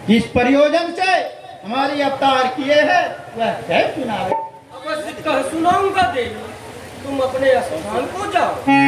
जिस प्रयोजन से हमारी अवतार किए हैं वह कह सुनावे। अवश्य कह सुनाऊंगा देवी, तुम अपने स्थान को जाओ।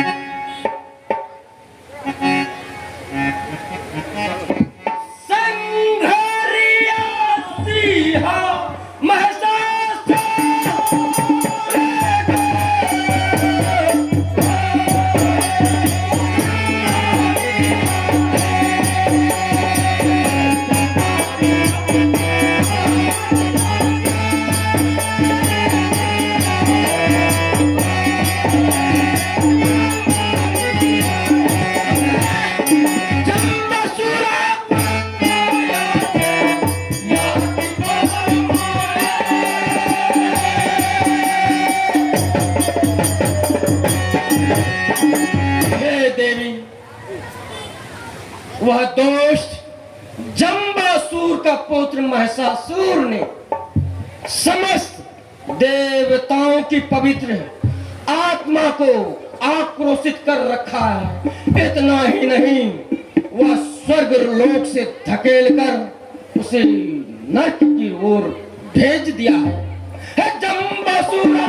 वह दोस्त जम्बासुर का पुत्र महिषासुर ने समस्त देवताओं की पवित्र आत्मा को आक्रोशित कर रखा है। इतना ही नहीं, वह स्वर्ग लोक से धकेल कर उसे नरक की ओर भेज दिया है। जम्बासुर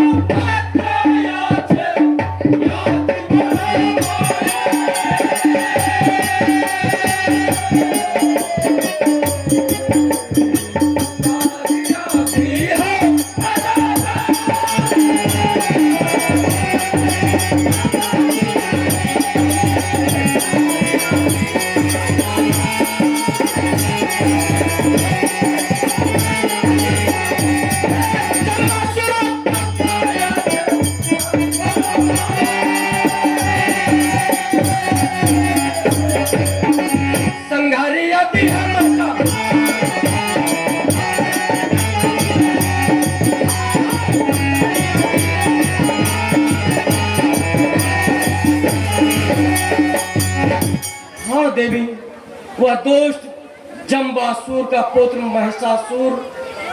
जम्बासुर का पुत्र महिषासुर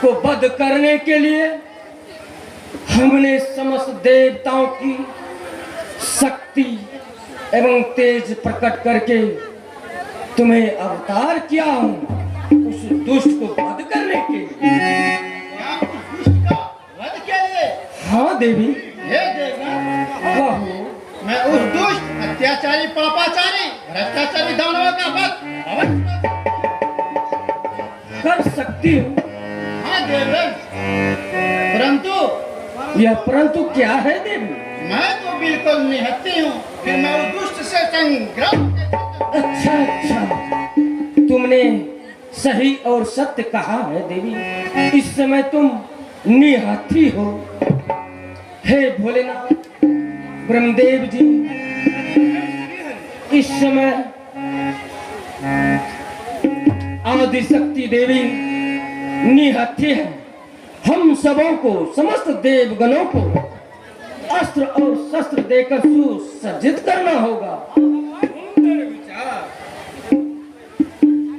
को वध करने के लिए हमने समस्त देवताओं की शक्ति एवं तेज प्रकट करके तुम्हें अवतार किया हूँ उस दुष्ट को वध करने के लिए। क्या उस दुष्ट का वध के लिए? हाँ देवी। हे देवराज, कहो। मैं उस दुष्ट अत्याचारी पापाचारी भ्रष्टाचारी दानव का वध अवश्य कर सकती हूँ। हाँ देवराज, परंतु यह परंतु क्या है देवी? मैं तो बिल्कुल निहत्ती हूँ, फिर मैं उस दुष्ट से संग्राम अच्छा अच्छा, तुमने सही और सत्य कहा है देवी। इस समय तुम निहत्थी हो। हे भोलेनाथ, ब्रह्मदेव जी इस समय आदिशक्ति देवी निहत्थी है। हम सबों को, समस्त देवगणों को अस्त्र और शस्त्र देकर सुसज्जित करना होगा।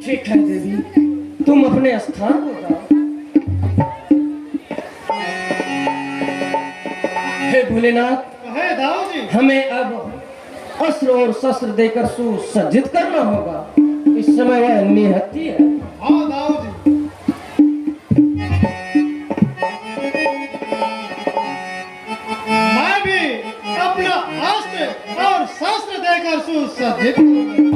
ठीक है देवी, तुम अपने स्थान पर जाओ। हे भोलेनाथ, हे दाऊ जी, हमें अब अस्त्र और शस्त्र देकर सुसज्जित करना होगा। इस समय वह निहत्थी है। हाँ दाऊ जी, मैं भी अपना अस्त्र और शस्त्र देकर सुसज्जित करूंगा।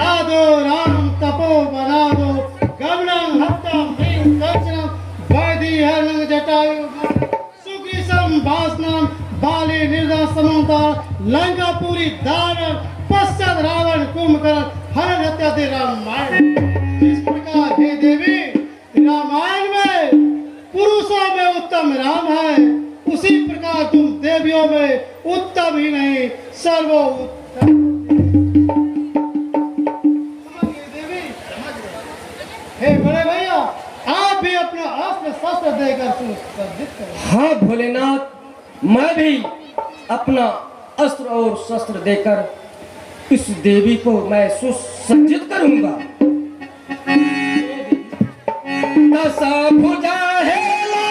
आदो राम तपो बनादो गमनं हत्तं ह्रीं कर्चनं वैदि हरणं जटायु सुग्रीसं भासनं बाली निर्दासमंता लंकापुरी दानव पश्चात रावण कुंभकर्ण हरण इत्यादि रामायण। इस प्रकार हे देवी रामायण में पुरुषों में उत्तम राम है, उसी प्रकार तुम देवियों में उत्तम ही नहीं सर्वोत्तम। देवी हे बड़े भैया आप भी अपना अस्त्र शस्त्र देकर सुसज्जित करो। हाँ भोलेनाथ, मैं भी अपना अस्त्र और शस्त्र देकर इस देवी को मैं सुसज्जित करूंगा। दशा भुजा हेलो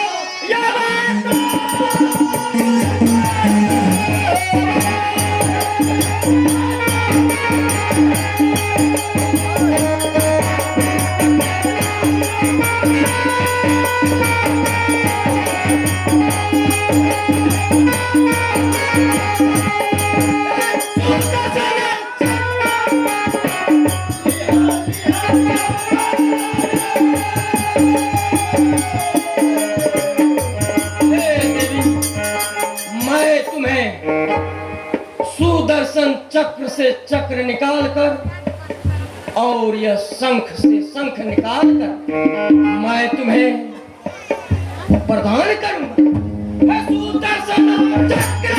सुदर्शन चक्र से चक्र निकालकर और यह शंख से शंख निकालकर मैं तुम्हें प्रदान करूंगा। मैं सुदर्शन चक्र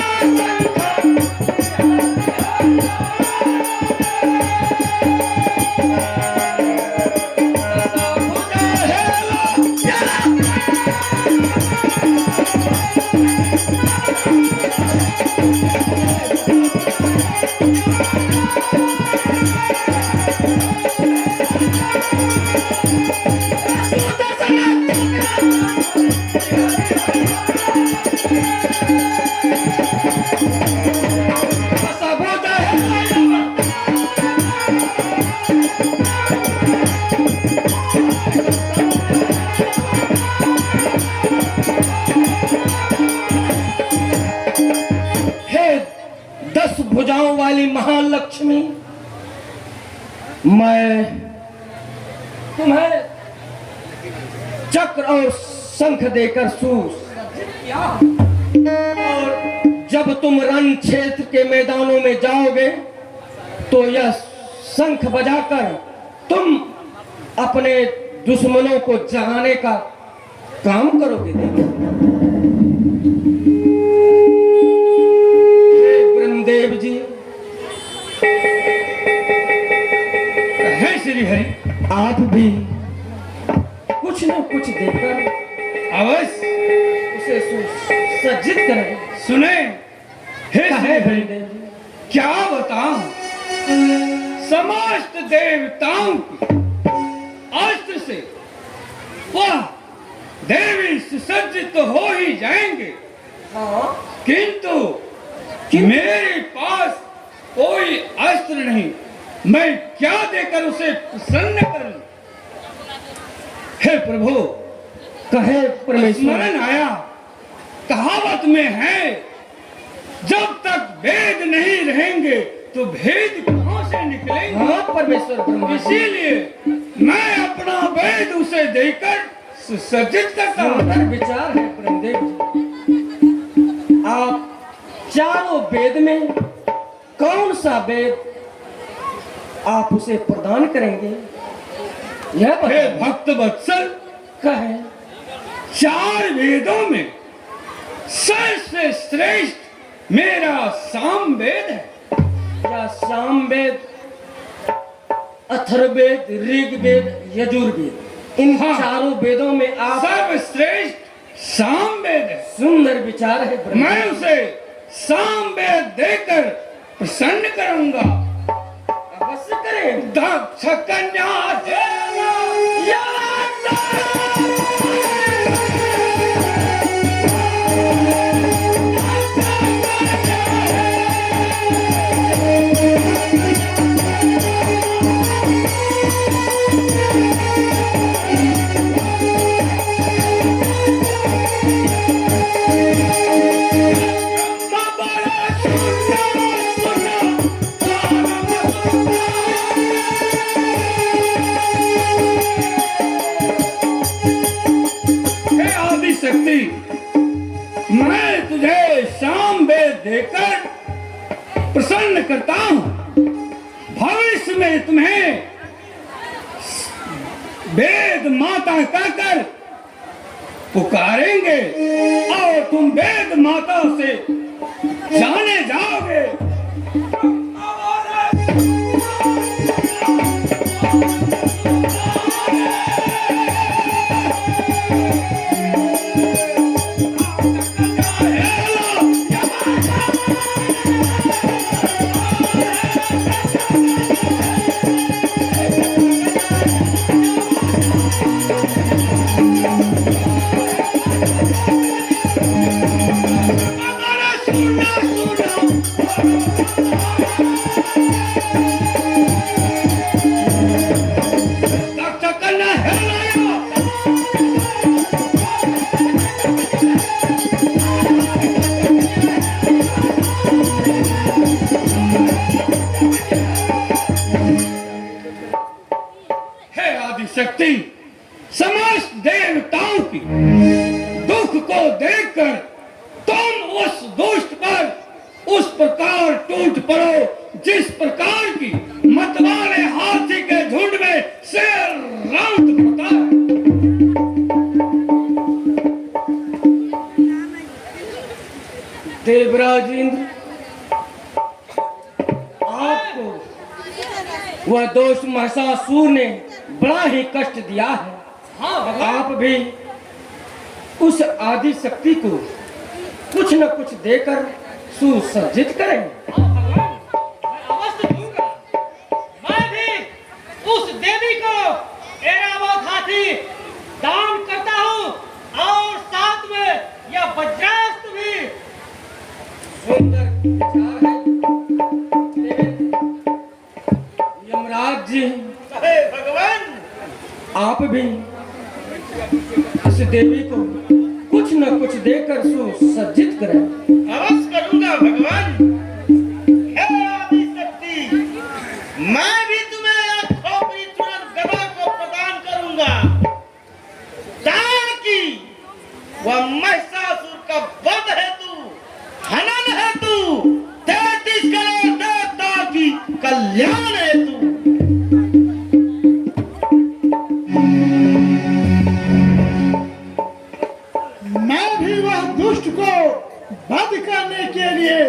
भुजाओं वाली महालक्ष्मी, मैं तुम्हें चक्र और शंख देकर और जब तुम रण क्षेत्र के मैदानों में जाओगे तो यह शंख बजाकर तुम अपने दुश्मनों को जगाने का काम करोगे। देव जी हे श्री हरि, आप भी कुछ न कुछ देकर अवश्य उसे सुसज्जित करें। सुने हे श्री हरि, हरिदेव जी, क्या बताऊं, समस्त देवताओं की अस्त्र से वह देवी सुसज्जित तो हो ही जाएंगे, किंतु मेरे पास कोई अस्त्र नहीं, मैं क्या देकर उसे प्रसन्न करूं। हे प्रभु, कहे परमेश्वर, स्मरण आया, कहावत में है, जब तक वेद नहीं रहेंगे तो भेद कहां से निकलेंगे। हाँ परमेश्वर, इसीलिए मैं अपना वेद उसे देकर सुसज्जित करता हूं। विचार है ब्रह्मदेव जी, आप चारों वेद में कौन सा वेद आप उसे प्रदान करेंगे, यह हे भक्त वत्सल, कहे। 4 वेदों में सबसे श्रेष्ठ मेरा सामवेद है। क्या सामवेद, अथर्ववेद, ऋग्वेद, यजुर्वेद, इन चारों वेदों में आप सर्वश्रेष्ठ सामवेद है। सुंदर विचार है। मैं उसे सामवेद देकर प्रसन्न करूंगा। अवश्य करें। दक्ष कन्या देवा जिसमें तुम्हें वेद माता कहकर पुकारेंगे और तुम वेद माता से जाने जाओगे। शक्ति समस्त देवताओं की दुख को देखकर तुम उस दुष्ट पर उस प्रकार टूट पड़ो जिस प्रकार की मतवाले हाथी के झुंड में शेर राउत पड़ता है। देवराज इंद्र, आपको वह दोष महिषासुर ने बड़ा ही कष्ट दिया है। आप भी उस आदि शक्ति को कुछ न कुछ देकर सुसज्जित करें। अवश्य दूंगा। मैं भी उस देवी को ऐरावत हाथी दान करता हूँ और साथ में यह वज्रास्त्र भी। सुंदर विचार है। यमराज जी, भगवान, आप भी इस देवी को कुछ न कुछ देकर सुसज्जित करें। अवश्य करूंगा भगवान। हे आदि शक्ति, मैं भी तुम्हें यह खोपड़ी तुरंत गदा को प्रदान करूंगा ताकि वह महिषासुर का वध हेतु, हनन हेतु, 33 करोड़ देवता की कल्याण हेतु मैं भी वह दुष्ट को वध करने के लिए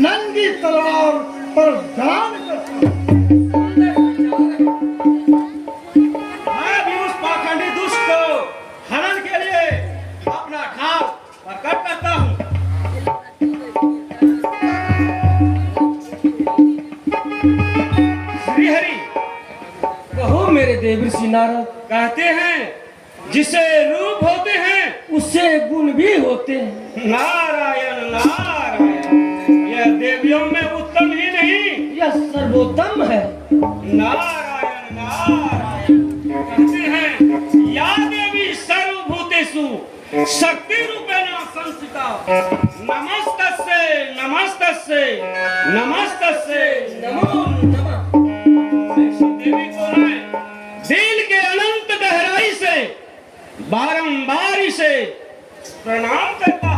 नंगी तलवार प्रदान करता हूं। मैं भी उस पाखंडी दुष्ट को हनन के लिए अपना ठाव प्रकट करता हूँ। श्री हरि, कहो मेरे देवर्षि नारद। कहते हैं जिसे रूप होते हैं उससे गुण भी होते हैं। नारायण नारायण, यह देवियों में उत्तम ही नहीं, यह सर्वोत्तम है। नारायण नारायण। कहते हैं या देवी सर्वभूतेषु शक्ति रूपेण संस्थिता, नमस्तस्यै नमस्तस्यै नमस्तस्यै नमो नमः। ऐसी देवी को मैं दिल के अनंत गहराई से बारंबार इसे प्रणाम करता